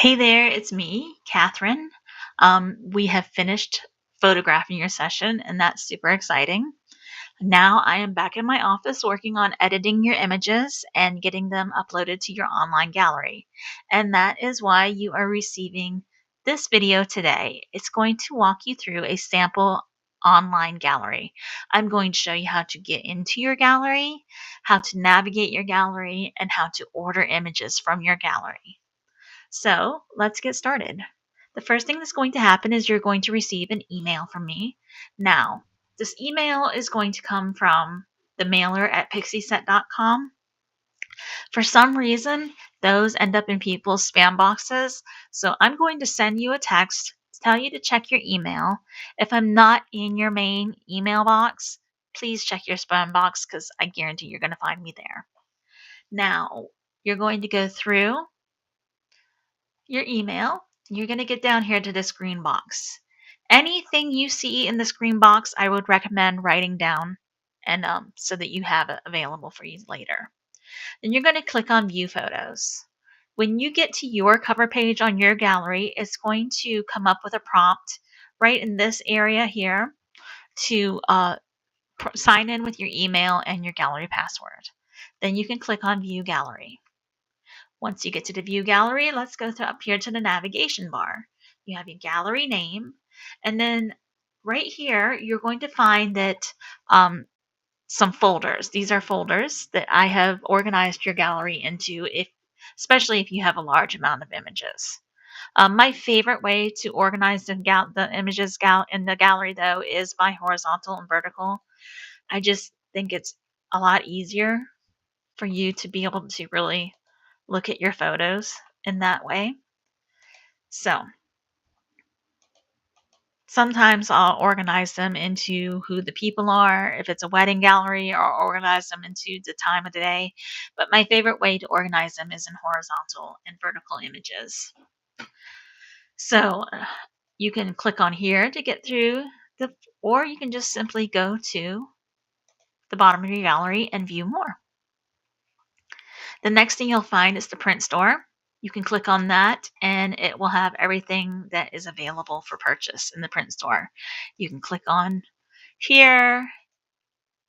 Hey there, it's me, Katherine. We have finished photographing your session, and that's super exciting. Now I am back in my office working on editing your images and getting them uploaded to your online gallery. And that is why you are receiving this video today. It's going to walk you through a sample online gallery. I'm going to show you how to get into your gallery, how to navigate your gallery, and how to order images from your gallery. So let's get started. The first thing that's going to happen is you're going to receive an email from me. Now, this email is going to come from the mailer at pixieset.com. For some reason, those end up in people's spam boxes. So I'm going to send you a text to tell you to check your email. If I'm not in your main email box, please check your spam box because I guarantee you're going to find me there. Now, you're going to go through your email. You're going to get down here to this green box. Anything you see in this green box, I would recommend writing down and so that you have it available for you later. Then you're going to click on View Photos. When you get to your cover page on your gallery, it's going to come up with a prompt right in this area here to sign in with your email and your gallery password. Then you can click on View Gallery. Once you get to the View Gallery, let's go up here to the navigation bar. You have your gallery name, and then right here, you're going to find that some folders. These are folders that I have organized your gallery into, especially if you have a large amount of images. My favorite way to organize the images in the gallery, though, is by horizontal and vertical. I just think it's a lot easier for you to be able to really look at your photos in that way. So sometimes I'll organize them into who the people are, if it's a wedding gallery, or organize them into the time of the day. But my favorite way to organize them is in horizontal and vertical images. So you can click on here to get through or you can just simply go to the bottom of your gallery and view more. The next thing you'll find is the print store. You can click on that and it will have everything that is available for purchase in the print store. You can click on here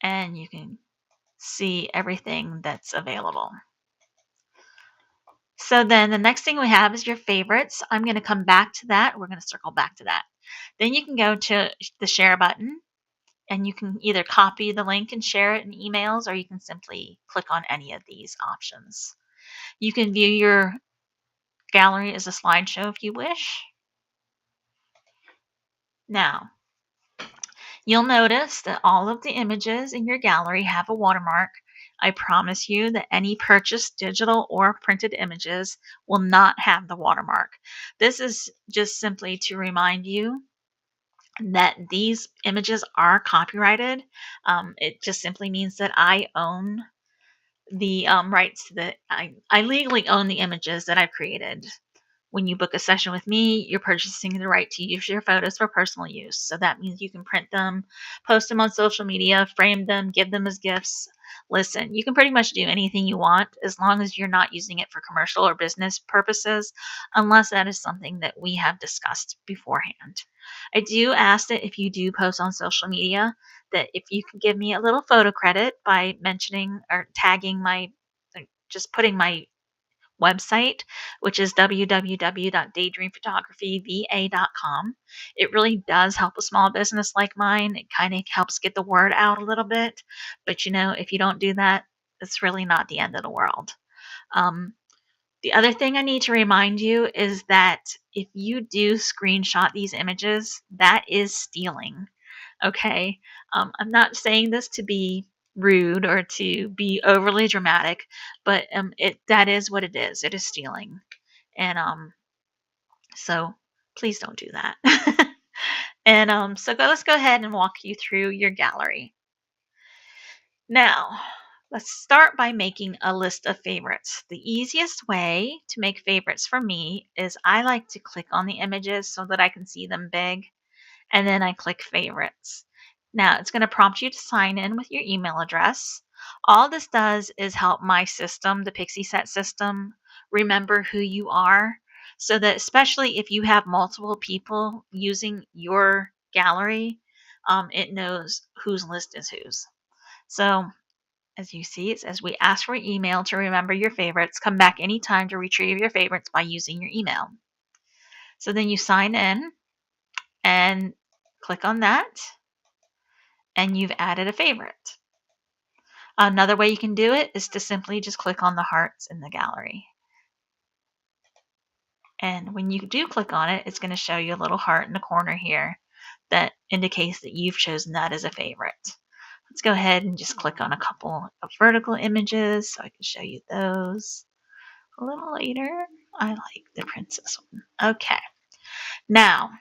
and you can see everything that's available. So then the next thing we have is your favorites. I'm going to come back to that. We're going to circle back to that. Then you can go to the share button and you can either copy the link and share it in emails or you can simply click on any of these options. You can view your gallery as a slideshow if you wish. Now, you'll notice that all of the images in your gallery have a watermark. I promise you that any purchased digital or printed images will not have the watermark. This is just simply to remind you that these images are copyrighted. It just simply means that I own the rights to I legally own the images that I've created. When you book a session with me, you're purchasing the right to use your photos for personal use. So that means you can print them, post them on social media, frame them, give them as gifts. Listen, you can pretty much do anything you want as long as you're not using it for commercial or business purposes, unless that is something that we have discussed beforehand. I do ask that if you do post on social media, that if you can give me a little photo credit by mentioning or tagging just putting my website, which is www.daydreamphotographyva.com. It really does help a small business like mine. It kind of helps get the word out a little bit. But if you don't do that, it's really not the end of the world. The other thing I need to remind you is that if you do screenshot these images, that is stealing. Okay. I'm not saying this to be rude or to be overly dramatic, but that is what it is. It is stealing, and so please don't do that. And let's go ahead and walk you through your gallery. Now, let's start by making a list of favorites. The easiest way to make favorites for me is I like to click on the images so that I can see them big, and then I click favorites. Now, it's going to prompt you to sign in with your email address. All this does is help my system, the Pixieset system, remember who you are. so that especially if you have multiple people using your gallery, it knows whose list is whose. So as you see, it says we ask for email to remember your favorites. Come back anytime to retrieve your favorites by using your email. So then you sign in and click on that, and you've added a favorite. Another way you can do it is to simply just click on the hearts in the gallery. And when you do click on it, it's going to show you a little heart in the corner here that indicates that you've chosen that as a favorite. Let's go ahead and just click on a couple of vertical images so I can show you those a little later. I like the princess one. Okay. Now,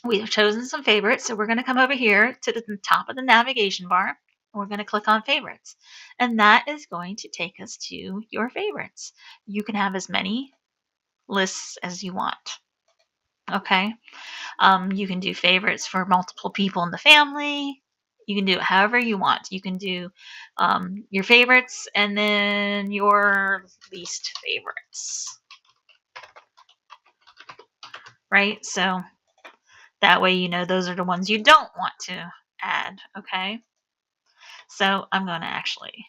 we have chosen some favorites, so we're going to come over here to the top of the navigation bar, and we're going to click on favorites. And that is going to take us to your favorites. You can have as many lists as you want. Okay. You can do favorites for multiple people in the family. You can do it however you want. You can do your favorites and then your least favorites. Right? So that way you know those are the ones you don't want to add. Okay? So I'm going to actually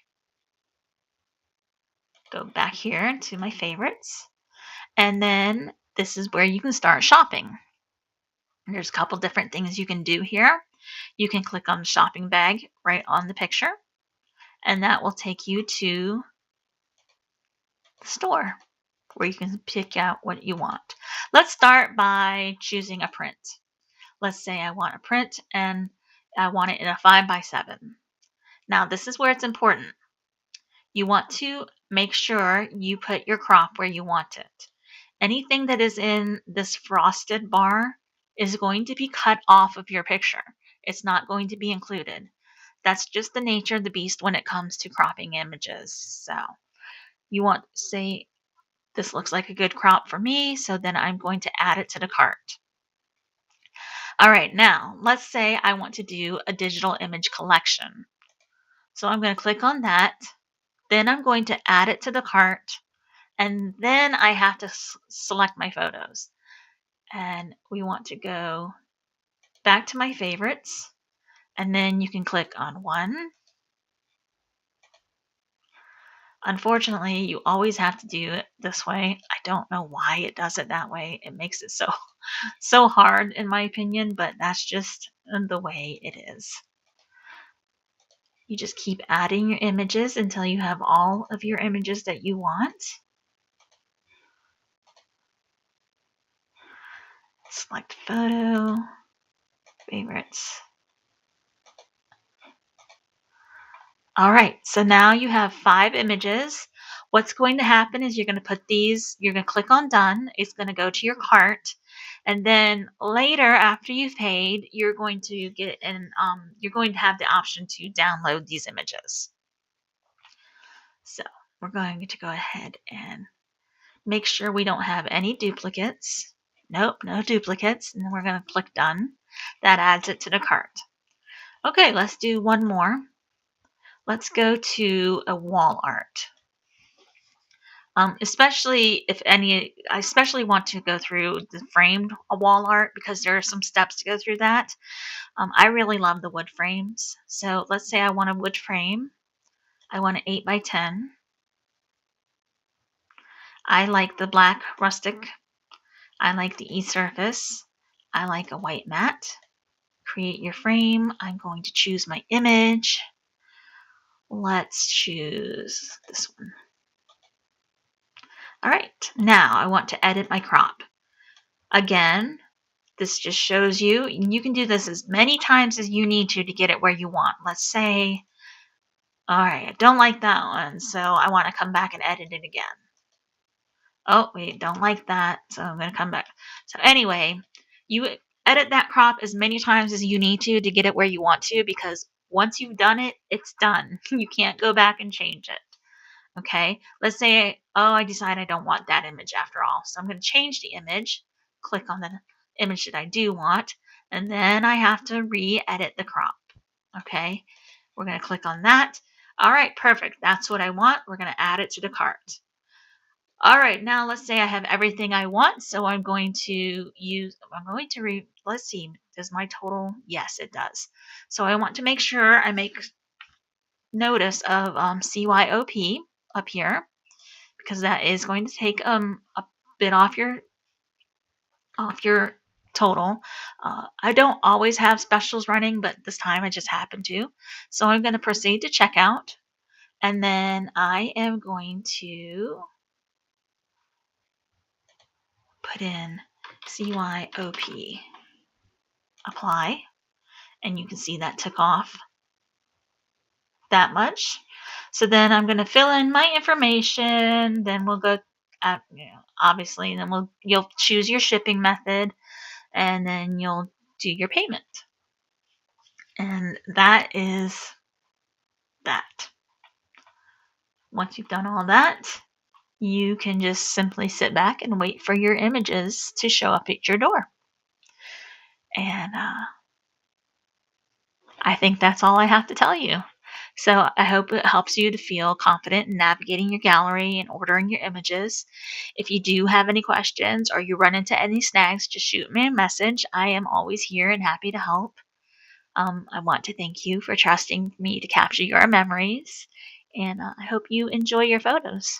go back here to my favorites. And then this is where you can start shopping. There's a couple different things you can do here. You can click on the shopping bag right on the picture, and that will take you to the store where you can pick out what you want. Let's start by choosing a print. Let's say I want a print and I want it in a 5x7. Now, this is where it's important. You want to make sure you put your crop where you want it. Anything that is in this frosted bar is going to be cut off of your picture. It's not going to be included. That's just the nature of the beast when it comes to cropping images. So you want to say, this looks like a good crop for me, so then I'm going to add it to the cart. All right, now let's say I want to do a digital image collection. So I'm going to click on that. Then I'm going to add it to the cart. And then I have to select my photos. And we want to go back to my favorites. And then you can click on one. Unfortunately, you always have to do it this way. I don't know why it does it that way. It makes it so hard in my opinion, but that's just the way it is. You just keep adding your images until you have all of your images that you want. Select photo, favorites. All right, so now you have 5 images. What's going to happen is you're going to put these, you're going to click on done. It's going to go to your cart. And then later, after you've paid, you're going to get you're going to have the option to download these images. So we're going to go ahead and make sure we don't have any duplicates. Nope, no duplicates. And then we're going to click done. That adds it to the cart. Okay, let's do one more. Let's go to a wall art. Especially if I especially want to go through the framed wall art because there are some steps to go through that. I really love the wood frames. So let's say I want a wood frame. I want an 8x10. I like the black rustic. I like the E-surface. I like a white mat. Create your frame. I'm going to choose my image. Let's choose this one. All right, now I want to edit my crop. Again, this just shows you, you can do this as many times as you need to get it where you want. Let's say, all right, I don't like that one, so I want to come back and edit it again. Oh, wait, don't like that, so I'm going to come back. So anyway, you edit that crop as many times as you need to get it where you want to, because once you've done it, it's done. You can't go back and change it. Okay, let's say, oh, I decide I don't want that image after all. So I'm going to change the image, click on the image that I do want, and then I have to re-edit the crop. Okay, we're going to click on that. All right, perfect. That's what I want. We're going to add it to the cart. All right, now let's say I have everything I want. So let's see, does my total? Yes, it does. So I want to make sure I make notice of CYOP up here because that is going to take a bit off your total. I don't always have specials running, but this time I just happen to. So I'm going to proceed to checkout, and then I am going to put in CYOP, apply, and you can see that took off that much. So then I'm going to fill in my information. Then we'll go, obviously, then you'll choose your shipping method, and then you'll do your payment. And that is that. Once you've done all that, you can just simply sit back and wait for your images to show up at your door. And I think that's all I have to tell you. So I hope it helps you to feel confident in navigating your gallery and ordering your images. If you do have any questions or you run into any snags, just shoot me a message. I am always here and happy to help. I want to thank you for trusting me to capture your memories, and I hope you enjoy your photos.